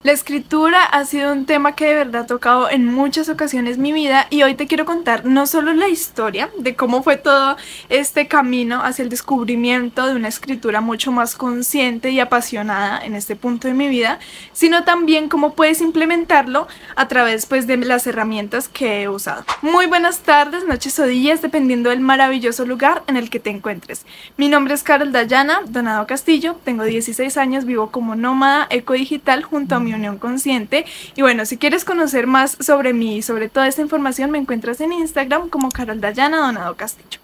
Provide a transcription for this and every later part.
La escritura ha sido un tema que de verdad ha tocado en muchas ocasiones mi vida y hoy te quiero contar no solo la historia de cómo fue todo este camino hacia el descubrimiento de una escritura mucho más consciente y apasionada en este punto de mi vida, sino también cómo puedes implementarlo a través de las herramientas que he usado. Muy buenas tardes, noches o días, dependiendo del maravilloso lugar en el que te encuentres. Mi nombre es Carol Dayana Donado Castillo, tengo 16 años, vivo como nómada ecodigital junto a mi Unión Consciente. Y bueno, si quieres conocer más sobre mí y sobre toda esta información, me encuentras en Instagram como Carol Dayana Donado Castillo.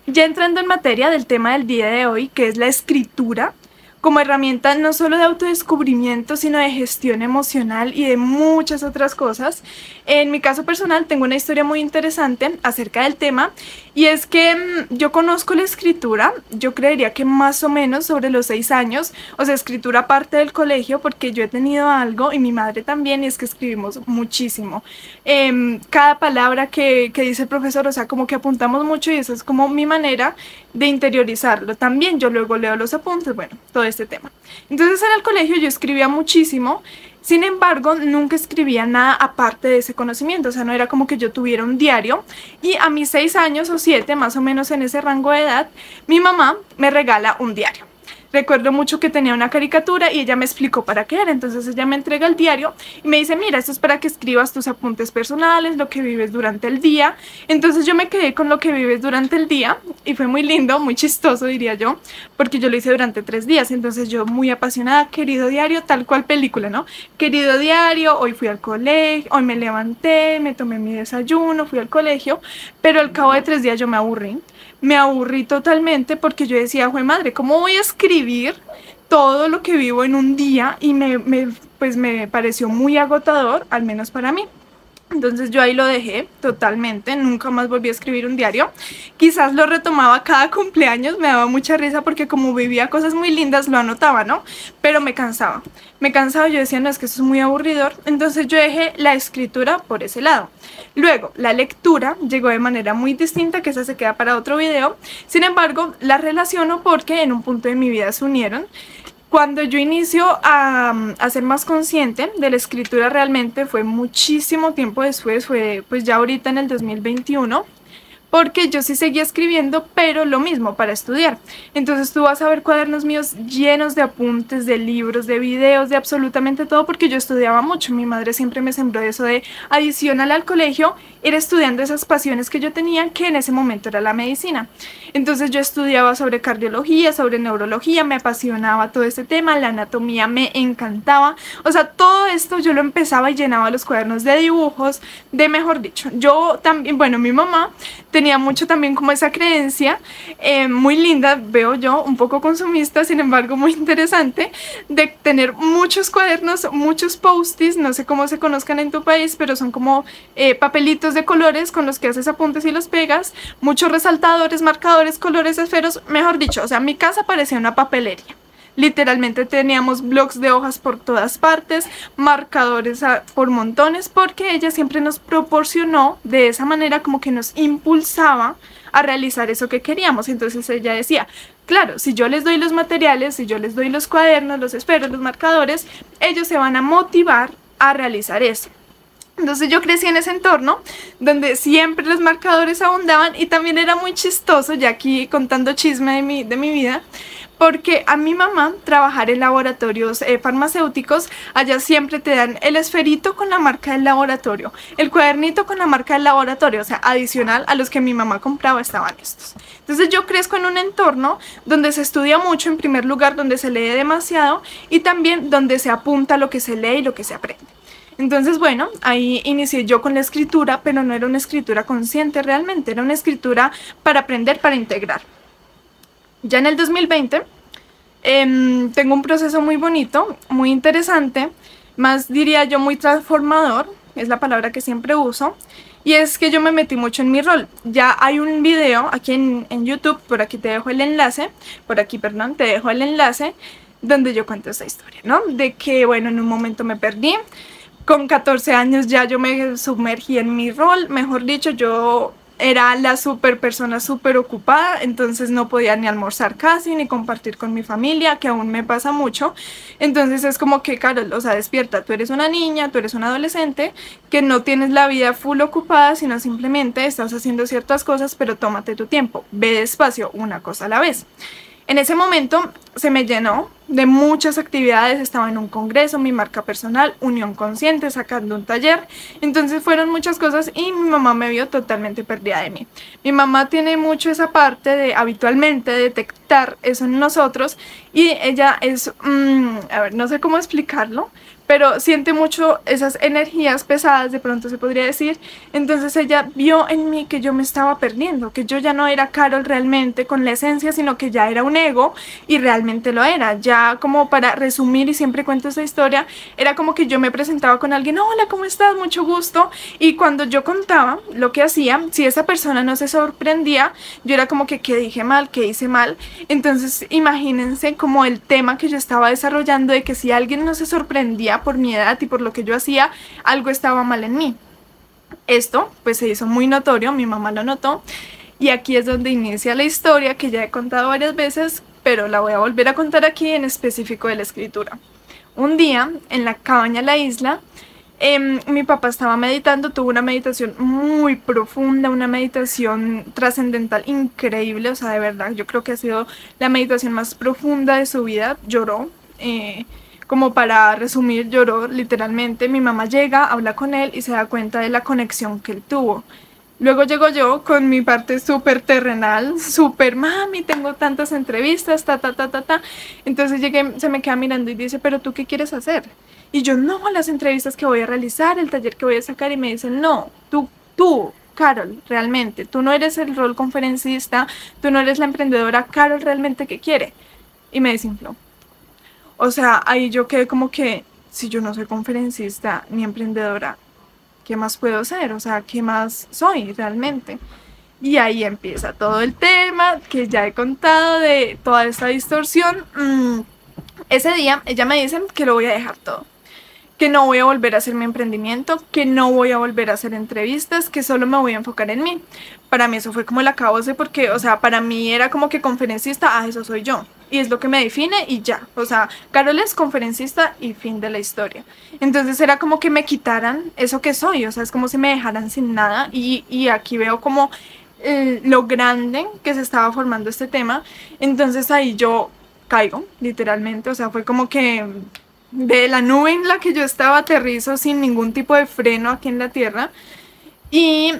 Ya entrando en materia del tema del día de hoy, que es la escritura, como herramienta no solo de autodescubrimiento, sino de gestión emocional y de muchas otras cosas. En mi caso personal tengo una historia muy interesante acerca del tema, y es que yo conozco la escritura, yo creería que más o menos sobre los 6 años, o sea, escritura aparte del colegio, porque yo he tenido algo, y mi madre también, y es que escribimos muchísimo. Cada palabra que dice el profesor, o sea, como que apuntamos mucho, y esa es como mi manera de interiorizarlo. También yo luego leo los apuntes, bueno, todo este tema. Entonces en el colegio yo escribía muchísimo. Sin embargo, nunca escribía nada aparte de ese conocimiento, o sea, no era como que yo tuviera un diario. Y a mis 6 años o 7, más o menos en ese rango de edad, mi mamá me regala un diario. Recuerdo mucho que tenía una caricatura y ella me explicó para qué era. Entonces ella me entrega el diario y me dice: mira, esto es para que escribas tus apuntes personales, lo que vives durante el día. Entonces yo me quedé con lo que vives durante el día y fue muy lindo, muy chistoso diría yo, porque yo lo hice durante 3 días. Entonces yo muy apasionada: querido diario, tal cual película, ¿no? Querido diario, hoy fui al colegio, hoy me levanté, me tomé mi desayuno, fui al colegio, pero al cabo de 3 días yo me aburrí. Me aburrí totalmente porque yo decía: jue madre, ¿cómo voy a escribir todo lo que vivo en un día? Y pues me pareció muy agotador, al menos para mí. Entonces yo ahí lo dejé totalmente, nunca más volví a escribir un diario. Quizás lo retomaba cada cumpleaños, me daba mucha risa porque como vivía cosas muy lindas lo anotaba, ¿no? Pero me cansaba, yo decía: no, es que eso es muy aburridor. Entonces yo dejé la escritura por ese lado. Luego, la lectura llegó de manera muy distinta, que esa se queda para otro video. Sin embargo, la relaciono porque en un punto de mi vida se unieron. Cuando yo inicio a ser más consciente de la escritura, realmente fue muchísimo tiempo después, fue pues ya ahorita en el 2021, porque yo sí seguía escribiendo, pero lo mismo, para estudiar. Entonces tú vas a ver cuadernos míos llenos de apuntes, de libros, de videos, de absolutamente todo, porque yo estudiaba mucho. Mi madre siempre me sembró eso de, adicional al colegio, ir estudiando esas pasiones que yo tenía, que en ese momento era la medicina. Entonces yo estudiaba sobre cardiología, sobre neurología, me apasionaba todo este tema, la anatomía me encantaba. O sea, todo esto yo lo empezaba y llenaba los cuadernos de dibujos, de, mejor dicho. Yo también, bueno, mi mamá tenía mucho también como esa creencia, muy linda, veo yo, un poco consumista, sin embargo muy interesante, de tener muchos cuadernos, muchos post-its, no sé cómo se conozcan en tu país, pero son como papelitos de colores con los que haces apuntes y los pegas, muchos resaltadores, marcadores, colores, esferos, mejor dicho, o sea, mi casa parecía una papelería. Literalmente teníamos blocs de hojas por todas partes, marcadores por montones, porque ella siempre nos proporcionó de esa manera, como que nos impulsaba a realizar eso que queríamos. Entonces ella decía: claro, si yo les doy los materiales, si yo les doy los cuadernos, los esferos, los marcadores, ellos se van a motivar a realizar eso. Entonces yo crecí en ese entorno donde siempre los marcadores abundaban, y también era muy chistoso, ya aquí contando chisme de mi vida, porque a mi mamá trabajar en laboratorios farmacéuticos, allá siempre te dan el esferito con la marca del laboratorio, el cuadernito con la marca del laboratorio, o sea, adicional a los que mi mamá compraba estaban estos. Entonces yo crezco en un entorno donde se estudia mucho, en primer lugar, donde se lee demasiado, y también donde se apunta lo que se lee y lo que se aprende. Entonces, bueno, ahí inicié yo con la escritura, pero no era una escritura consciente realmente, era una escritura para aprender, para integrar. Ya en el 2020 tengo un proceso muy bonito, muy interesante, más diría yo muy transformador, es la palabra que siempre uso, y es que yo me metí mucho en mi rol. Ya hay un video aquí en YouTube, por aquí te dejo el enlace, te dejo el enlace, donde yo cuento esta historia, ¿no? De que, bueno, en un momento me perdí. Con 14 años ya yo me sumergí en mi rol, mejor dicho, yo era la super persona súper ocupada, entonces no podía ni almorzar casi, ni compartir con mi familia, que aún me pasa mucho. Entonces es como que, Carol, o sea, despierta, tú eres una niña, tú eres una adolescente, que no tienes la vida full ocupada, sino simplemente estás haciendo ciertas cosas, pero tómate tu tiempo, ve despacio, una cosa a la vez. En ese momento se me llenó de muchas actividades, estaba en un congreso, mi marca personal, Unión Consciente, sacando un taller, entonces fueron muchas cosas y mi mamá me vio totalmente perdida de mí. Mi mamá tiene mucho esa parte de habitualmente detectar eso en nosotros y ella es, a ver, no sé cómo explicarlo, pero siente mucho esas energías pesadas, de pronto se podría decir. Entonces ella vio en mí que yo me estaba perdiendo, que yo ya no era Carol realmente con la esencia, sino que ya era un ego y realmente lo era. Ya, como para resumir, y siempre cuento esta historia, era como que yo me presentaba con alguien, hola, ¿cómo estás? Mucho gusto. Y cuando yo contaba lo que hacía, si esa persona no se sorprendía, yo era como que, ¿qué dije mal? ¿Qué hice mal? Entonces imagínense como el tema que yo estaba desarrollando de que si alguien no se sorprendía por mi edad y por lo que yo hacía, algo estaba mal en mí. Esto pues se hizo muy notorio, mi mamá lo notó, y aquí es donde inicia la historia que ya he contado varias veces, pero la voy a volver a contar aquí en específico de la escritura. Un día en la cabaña La Isla, mi papá estaba meditando, tuvo una meditación muy profunda, una meditación trascendental increíble, o sea, de verdad, yo creo que ha sido la meditación más profunda de su vida. Lloró, como para resumir, lloró literalmente. Mi mamá llega, habla con él y se da cuenta de la conexión que él tuvo. Luego llego yo con mi parte súper terrenal, súper mami, tengo tantas entrevistas, ta. Entonces llegué, se me queda mirando y dice, pero ¿tú qué quieres hacer? Y yo, no, las entrevistas que voy a realizar, el taller que voy a sacar. Y me dice, no, tú, Carol, realmente, tú no eres el rol conferencista, tú no eres la emprendedora, Carol realmente ¿qué quiere? Y me desinfló. O sea, ahí yo quedé como que, si yo no soy conferencista ni emprendedora, ¿qué más puedo ser? O sea, ¿qué más soy realmente? Y ahí empieza todo el tema que ya he contado de toda esta distorsión. Ese día ella me dice que lo voy a dejar todo, que no voy a volver a hacer mi emprendimiento, que no voy a volver a hacer entrevistas, que solo me voy a enfocar en mí. Para mí eso fue como el acabose, porque, o sea, para mí era como que conferencista, eso soy yo. Y es lo que me define y ya. O sea, Carol es conferencista y fin de la historia. Entonces era como que me quitaran eso que soy, o sea, es como si me dejaran sin nada. Y aquí veo como lo grande que se estaba formando este tema. Entonces ahí yo caigo, literalmente, o sea, fue como que de la nube en la que yo estaba aterrizo sin ningún tipo de freno aquí en la tierra. Y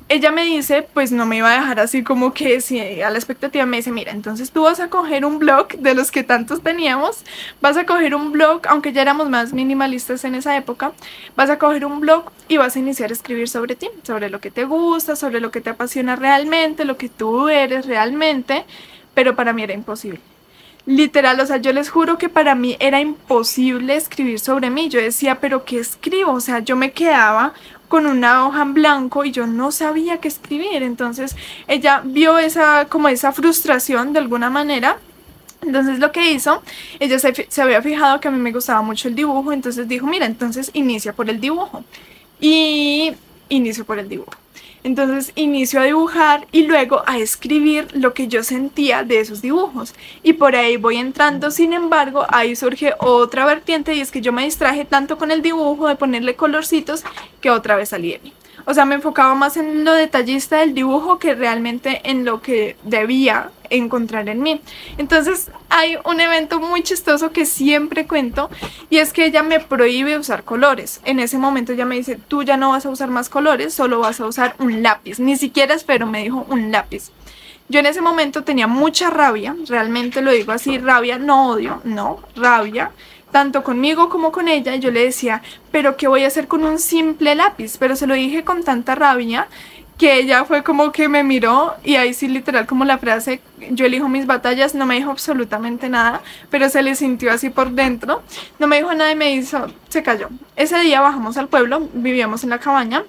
ella me dice, pues no me iba a dejar así como que si a la expectativa. Me dice, mira, entonces tú vas a coger un blog de los que tantos teníamos, vas a coger un blog, aunque ya éramos más minimalistas en esa época, vas a coger un blog y vas a iniciar a escribir sobre ti, sobre lo que te gusta, sobre lo que te apasiona realmente, lo que tú eres realmente. Pero para mí era imposible. Literal, o sea, yo les juro que para mí era imposible escribir sobre mí. Yo decía, ¿pero qué escribo? O sea, yo me quedaba con una hoja en blanco y yo no sabía qué escribir. Entonces ella vio esa, como esa frustración de alguna manera. Entonces lo que hizo, ella se había fijado que a mí me gustaba mucho el dibujo, entonces dijo, mira, entonces inicia por el dibujo. Y inicio por el dibujo. Entonces inicio a dibujar y luego a escribir lo que yo sentía de esos dibujos. Y por ahí voy entrando, sin embargo, ahí surge otra vertiente y es que yo me distraje tanto con el dibujo, de ponerle colorcitos, que otra vez salí de mí. O sea, me enfocaba más en lo detallista del dibujo que realmente en lo que debía encontrar en mí. Entonces hay un evento muy chistoso que siempre cuento y es que ella me prohíbe usar colores. En ese momento ella me dice, tú ya no vas a usar más colores, solo vas a usar un lápiz. Ni siquiera espero, me dijo un lápiz. Yo en ese momento tenía mucha rabia, realmente lo digo así, rabia, no odio, no, rabia, tanto conmigo como con ella. Y yo le decía, pero ¿qué voy a hacer con un simple lápiz? Pero se lo dije con tanta rabia que ella fue como que me miró y ahí sí, literal, como la frase, yo elijo mis batallas, no me dijo absolutamente nada, pero se le sintió así por dentro, no me dijo nada y me hizo, se cayó. Ese día bajamos al pueblo, vivíamos en la cabaña,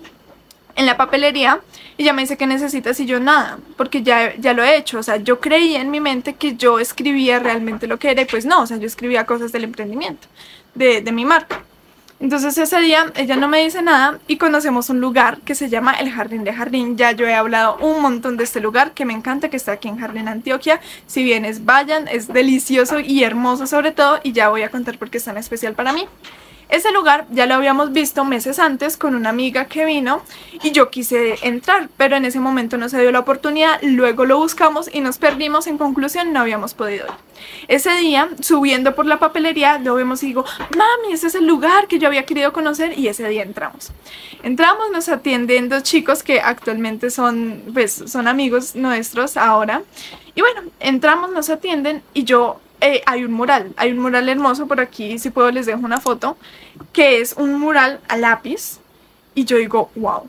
en la papelería, y ella me dice, ¿qué necesitas? Y yo, nada, porque ya lo he hecho. O sea, yo creía en mi mente que yo escribía realmente lo que era, y pues no, o sea, yo escribía cosas del emprendimiento, de mi marca. Entonces ese día ella no me dice nada y conocemos un lugar que se llama el Jardín de Jardín. Ya yo he hablado un montón de este lugar que me encanta, que está aquí en Jardín, Antioquia. Si vienes, vayan, es delicioso y hermoso sobre todo, y ya voy a contar por qué es tan especial para mí. Ese lugar ya lo habíamos visto meses antes con una amiga que vino y yo quise entrar, pero en ese momento no se dio la oportunidad, luego lo buscamos y nos perdimos, en conclusión no habíamos podido ir. Ese día, subiendo por la papelería, lo vemos y digo, mami, ese es el lugar que yo había querido conocer, y ese día entramos. Entramos, nos atienden dos chicos que actualmente son, pues, son amigos nuestros ahora, y bueno, entramos, nos atienden y yo... hay un mural hermoso por aquí, si puedo les dejo una foto, que es un mural a lápiz, y yo digo, wow,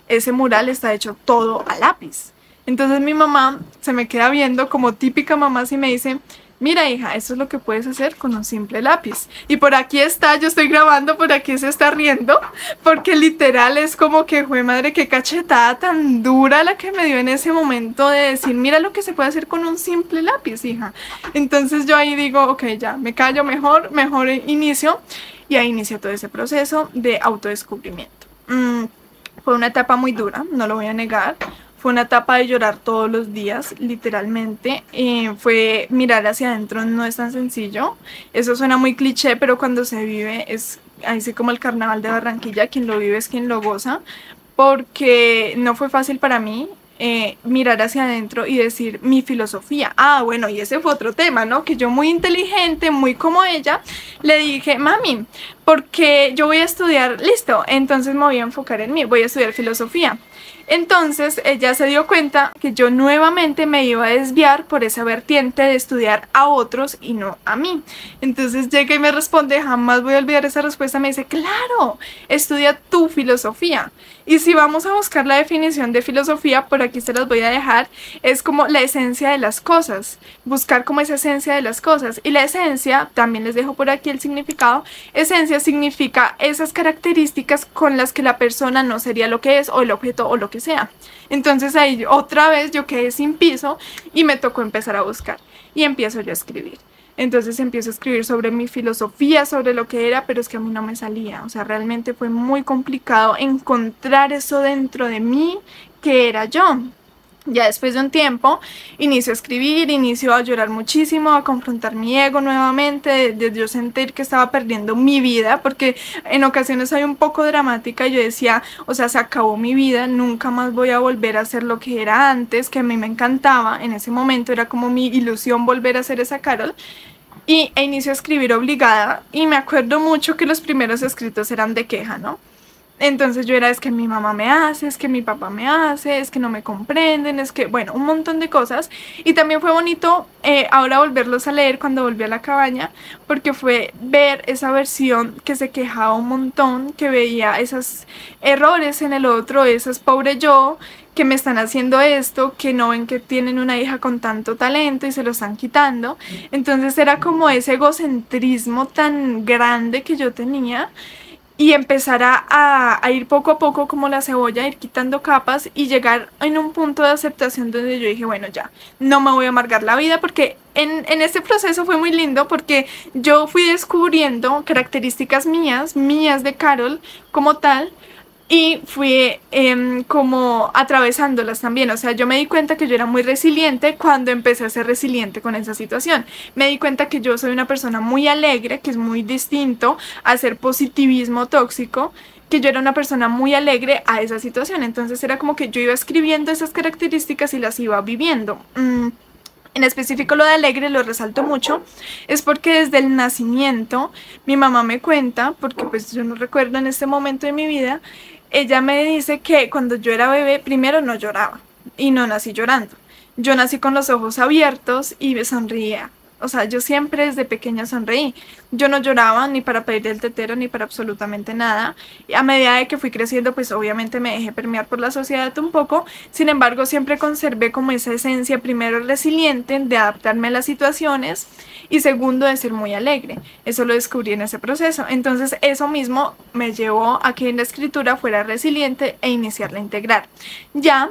ese mural está hecho todo a lápiz. Entonces mi mamá se me queda viendo como típica mamá y me dice, mira hija, eso es lo que puedes hacer con un simple lápiz. Y por aquí está, yo estoy grabando, por aquí se está riendo, porque literal es como que, jue madre, qué cachetada tan dura la que me dio en ese momento de decir, mira lo que se puede hacer con un simple lápiz, hija. Entonces yo ahí digo, ok, ya, me callo, mejor inicio. Y ahí inicia todo ese proceso de autodescubrimiento. Fue una etapa muy dura, no lo voy a negar. Fue una etapa de llorar todos los días, literalmente. Fue mirar hacia adentro, no es tan sencillo. Eso suena muy cliché, pero cuando se vive es así como el carnaval de Barranquilla. Quien lo vive es quien lo goza. Porque no fue fácil para mí mirar hacia adentro y decir mi filosofía. Ah, bueno, y ese fue otro tema, ¿no? Que yo, muy inteligente, muy como ella, le dije, mami, porque yo voy a estudiar, listo, entonces me voy a enfocar en mí, voy a estudiar filosofía. Entonces ella se dio cuenta que yo nuevamente me iba a desviar por esa vertiente de estudiar a otros y no a mí. Entonces llega y me responde, jamás voy a olvidar esa respuesta, me dice, claro, estudia tu filosofía. Y si vamos a buscar la definición de filosofía, por aquí se las voy a dejar, es como la esencia de las cosas, buscar como esa esencia de las cosas. Y la esencia, también les dejo por aquí el significado, esencia significa esas características con las que la persona no sería lo que es, o el objeto, o lo que sea. Entonces ahí otra vez yo quedé sin piso y me tocó empezar a buscar. Y empiezo yo a escribir. Entonces empiezo a escribir sobre mi filosofía, sobre lo que era, pero es que a mí no me salía. O sea, realmente fue muy complicado encontrar eso dentro de mí que era yo. Ya después de un tiempo, inicio a escribir, inicio a llorar muchísimo, a confrontar mi ego nuevamente, de yo sentir que estaba perdiendo mi vida, porque en ocasiones soy un poco dramática y yo decía, o sea, se acabó mi vida, nunca más voy a volver a ser lo que era antes, que a mí me encantaba, en ese momento era como mi ilusión volver a ser esa Carol. E inicio a escribir obligada, y me acuerdo mucho que los primeros escritos eran de queja, ¿no? Entonces yo era, es que mi mamá me hace, es que mi papá me hace, es que no me comprenden, es que, bueno, un montón de cosas. Y también fue bonito ahora volverlos a leer cuando volví a la cabaña, porque fue ver esa versión que se quejaba un montón, que veía esos errores en el otro, esas pobre yo, que me están haciendo esto, que no ven que tienen una hija con tanto talento y se lo están quitando. Entonces era como ese egocentrismo tan grande que yo tenía, y empezar a ir poco a poco como la cebolla, ir quitando capas y llegar en un punto de aceptación donde yo dije, bueno, ya, no me voy a amargar la vida, porque en este proceso fue muy lindo, porque yo fui descubriendo características mías de Carol como tal, y fui como atravesándolas también. O sea, yo me di cuenta que yo era muy resiliente cuando empecé a ser resiliente con esa situación. Me di cuenta que yo soy una persona muy alegre, que es muy distinto a hacer positivismo tóxico, que yo era una persona muy alegre a esa situación. Entonces era como que yo iba escribiendo esas características y las iba viviendo. En específico lo de alegre lo resalto mucho, es porque desde el nacimiento mi mamá me cuenta, porque pues yo no recuerdo en este momento de mi vida, ella me dice que cuando yo era bebé primero no lloraba y no nací llorando. Yo nací con los ojos abiertos y me sonreía. O sea, yo siempre desde pequeña sonreí. Yo no lloraba ni para pedir el tetero ni para absolutamente nada. Y a medida de que fui creciendo, pues obviamente me dejé permear por la sociedad un poco. Sin embargo, siempre conservé como esa esencia, primero resiliente, de adaptarme a las situaciones, y segundo, de ser muy alegre. Eso lo descubrí en ese proceso. Entonces eso mismo me llevó a que en la escritura fuera resiliente e iniciarla a integrar. Ya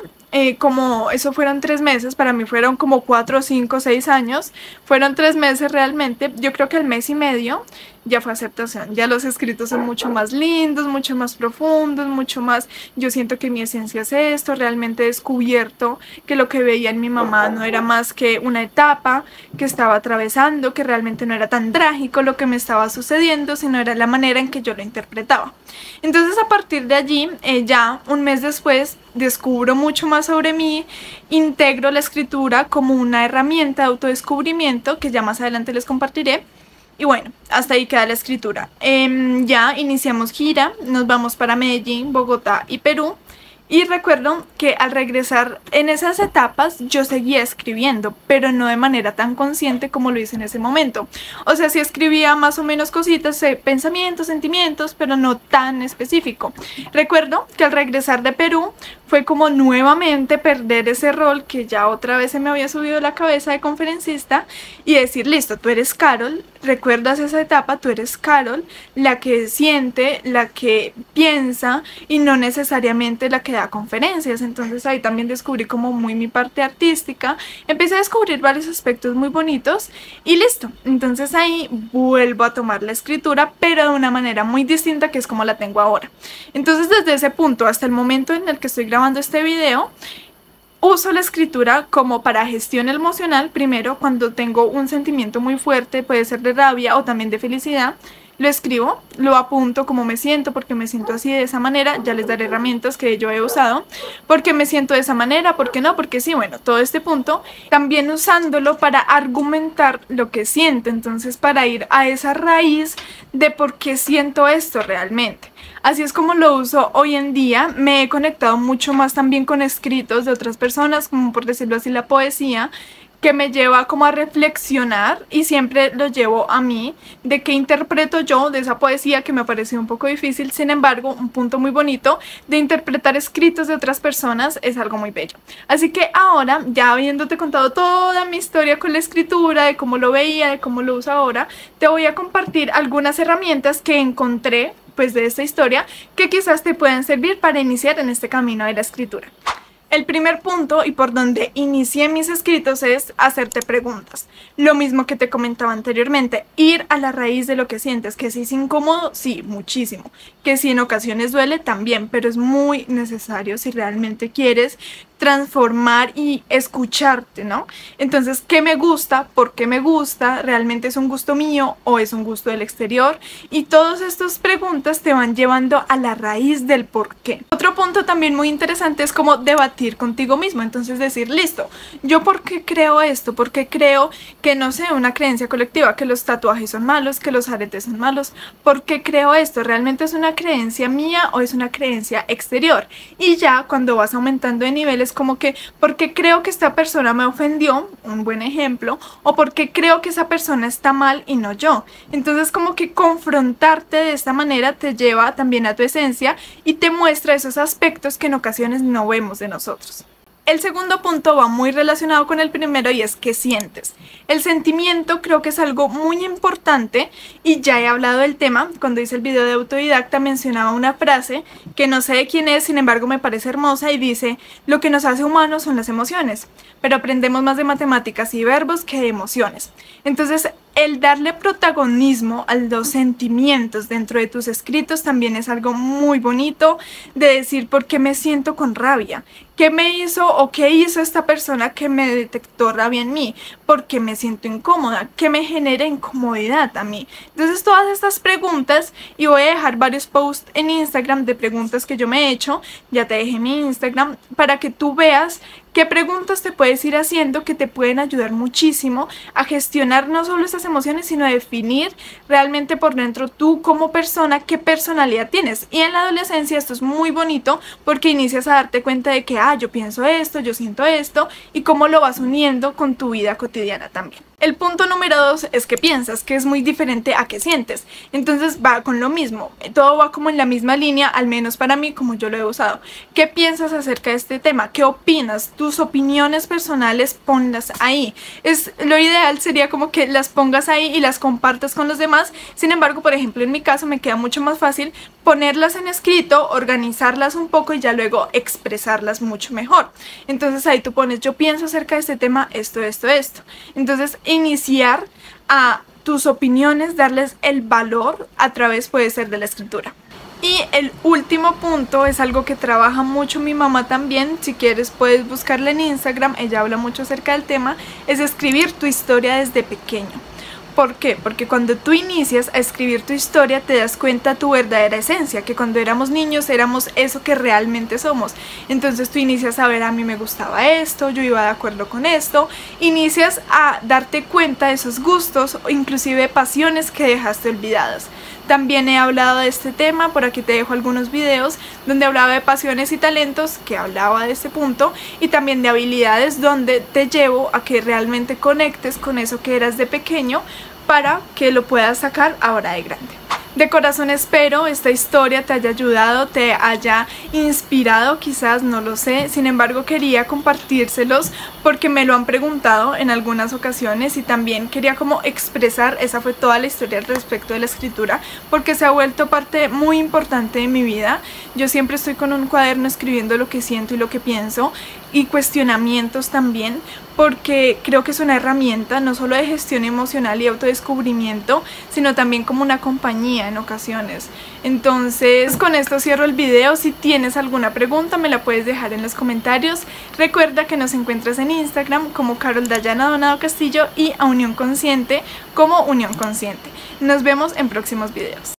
como eso fueron 3 meses, para mí fueron como 4, 5, 6 años, fueron 3 meses realmente. Yo creo que al mes y medio ya fue aceptación. Ya los escritos son mucho más lindos, mucho más profundos, mucho más, yo siento que mi esencia es esto, realmente he descubierto que lo que veía en mi mamá no era más que una etapa que estaba atravesando, que realmente no era tan trágico lo que me estaba sucediendo, sino era la manera en que yo lo interpretaba. Entonces a partir de allí, ya un mes después, descubro mucho más sobre mí, integro la escritura como una herramienta de autodescubrimiento que ya más adelante les compartiré. Y bueno, hasta ahí queda la escritura. Ya iniciamos gira, nos vamos para Medellín, Bogotá y Perú. Y recuerdo que al regresar en esas etapas yo seguía escribiendo, pero no de manera tan consciente como lo hice en ese momento. O sea, sí escribía más o menos cositas, pensamientos, sentimientos, pero no tan específico. Recuerdo que al regresar de Perú fue como nuevamente perder ese rol que ya otra vez se me había subido a la cabeza de conferencista y decir, listo, tú eres Carol, recuerdas esa etapa, tú eres Carol, la que siente, la que piensa y no necesariamente la que da conferencias. Entonces ahí también descubrí como muy mi parte artística, empecé a descubrir varios aspectos muy bonitos y listo. Entonces ahí vuelvo a tomar la escritura, pero de una manera muy distinta que es como la tengo ahora. Entonces desde ese punto hasta el momento en el que estoy grabando este video, uso la escritura como para gestión emocional. Primero, cuando tengo un sentimiento muy fuerte, puede ser de rabia o también de felicidad, lo escribo, lo apunto como me siento, porque me siento así de esa manera. Ya les daré herramientas que yo he usado, porque me siento de esa manera, porque no, porque sí, bueno, todo este punto. También usándolo para argumentar lo que siento, entonces para ir a esa raíz de por qué siento esto realmente. Así es como lo uso hoy en día. Me he conectado mucho más también con escritos de otras personas, como por decirlo así la poesía, que me lleva como a reflexionar y siempre lo llevo a mí, de qué interpreto yo de esa poesía que me pareció un poco difícil. Sin embargo, un punto muy bonito de interpretar escritos de otras personas es algo muy bello. Así que ahora, ya habiéndote contado toda mi historia con la escritura, de cómo lo veía, de cómo lo uso ahora, te voy a compartir algunas herramientas que encontré pues de esta historia que quizás te puedan servir para iniciar en este camino de la escritura. El primer punto y por donde inicié mis escritos es hacerte preguntas. Lo mismo que te comentaba anteriormente, ir a la raíz de lo que sientes. Que si es incómodo, sí, muchísimo. Que si en ocasiones duele, también, pero es muy necesario si realmente quieres transformar y escucharte, ¿no? Entonces, ¿qué me gusta? ¿Por qué me gusta? ¿Realmente es un gusto mío o es un gusto del exterior? Y todas estas preguntas te van llevando a la raíz del por qué. Otro punto también muy interesante es como debatir contigo mismo. Entonces decir, listo, ¿yo por qué creo esto? ¿Por qué creo que, no sé, una creencia colectiva, que los tatuajes son malos, que los aretes son malos? ¿Por qué creo esto? ¿Realmente es una creencia mía o es una creencia exterior? Y ya cuando vas aumentando de niveles, como que, ¿por qué creo que esta persona me ofendió? Un buen ejemplo. O ¿por qué creo que esa persona está mal y no yo? Entonces como que confrontarte de esta manera te lleva también a tu esencia y te muestra esos aspectos que en ocasiones no vemos de nosotros. El segundo punto va muy relacionado con el primero y es ¿qué sientes? El sentimiento creo que es algo muy importante y ya he hablado del tema. Cuando hice el video de autodidacta mencionaba una frase que no sé de quién es, sin embargo me parece hermosa y dice: lo que nos hace humanos son las emociones, pero aprendemos más de matemáticas y verbos que de emociones. Entonces el darle protagonismo a los sentimientos dentro de tus escritos también es algo muy bonito, de decir por qué me siento con rabia, qué me hizo o qué hizo esta persona que me detectó rabia en mí, por qué me siento incómoda, qué me genera incomodidad a mí. Entonces todas estas preguntas, y voy a dejar varios posts en Instagram de preguntas que yo me he hecho, ya te dejé mi Instagram, para que tú veas qué preguntas te puedes ir haciendo que te pueden ayudar muchísimo a gestionar no solo estas emociones, sino a definir realmente por dentro tú como persona qué personalidad tienes. Y en la adolescencia esto es muy bonito porque inicias a darte cuenta de que yo pienso esto, yo siento esto, y cómo lo vas uniendo con tu vida cotidiana también. El punto número 2 es qué piensas, que es muy diferente a qué sientes. Entonces va con lo mismo, todo va como en la misma línea, al menos para mí, como yo lo he usado. ¿Qué piensas acerca de este tema? ¿Qué opinas? Tus opiniones personales, ponlas ahí. Lo ideal sería como que las pongas ahí y las compartas con los demás. Sin embargo, por ejemplo, en mi caso me queda mucho más fácil ponerlas en escrito, organizarlas un poco y ya luego expresarlas mucho mejor. Entonces ahí tú pones: yo pienso acerca de este tema esto. Entonces iniciar a tus opiniones, darles el valor a través, puede ser, de la escritura. Y el último punto es algo que trabaja mucho mi mamá también. Si quieres puedes buscarla en Instagram, ella habla mucho acerca del tema. Es escribir tu historia desde pequeño. ¿Por qué? Porque cuando tú inicias a escribir tu historia te das cuenta de tu verdadera esencia, que cuando éramos niños éramos eso que realmente somos. Entonces tú inicias a ver, a mí me gustaba esto, yo iba de acuerdo con esto, inicias a darte cuenta de esos gustos o inclusive pasiones que dejaste olvidadas. También he hablado de este tema, por aquí te dejo algunos videos donde hablaba de pasiones y talentos, que hablaba de este punto, y también de habilidades donde te llevo a que realmente conectes con eso que eras de pequeño para que lo puedas sacar ahora de grande. De corazón espero esta historia te haya ayudado, te haya inspirado, quizás, no lo sé. Sin embargo, quería compartírselos porque me lo han preguntado en algunas ocasiones y también quería como expresar, esa fue toda la historia respecto de la escritura, porque se ha vuelto parte muy importante de mi vida. Yo siempre estoy con un cuaderno escribiendo lo que siento y lo que pienso, y cuestionamientos también, porque creo que es una herramienta no solo de gestión emocional y autodescubrimiento, sino también como una compañía en ocasiones. Entonces con esto cierro el video. Si tienes alguna pregunta me la puedes dejar en los comentarios. Recuerda que nos encuentras en Instagram como Carol Dayana Donado Castillo y a Unión Consciente como Unión Consciente. Nos vemos en próximos videos.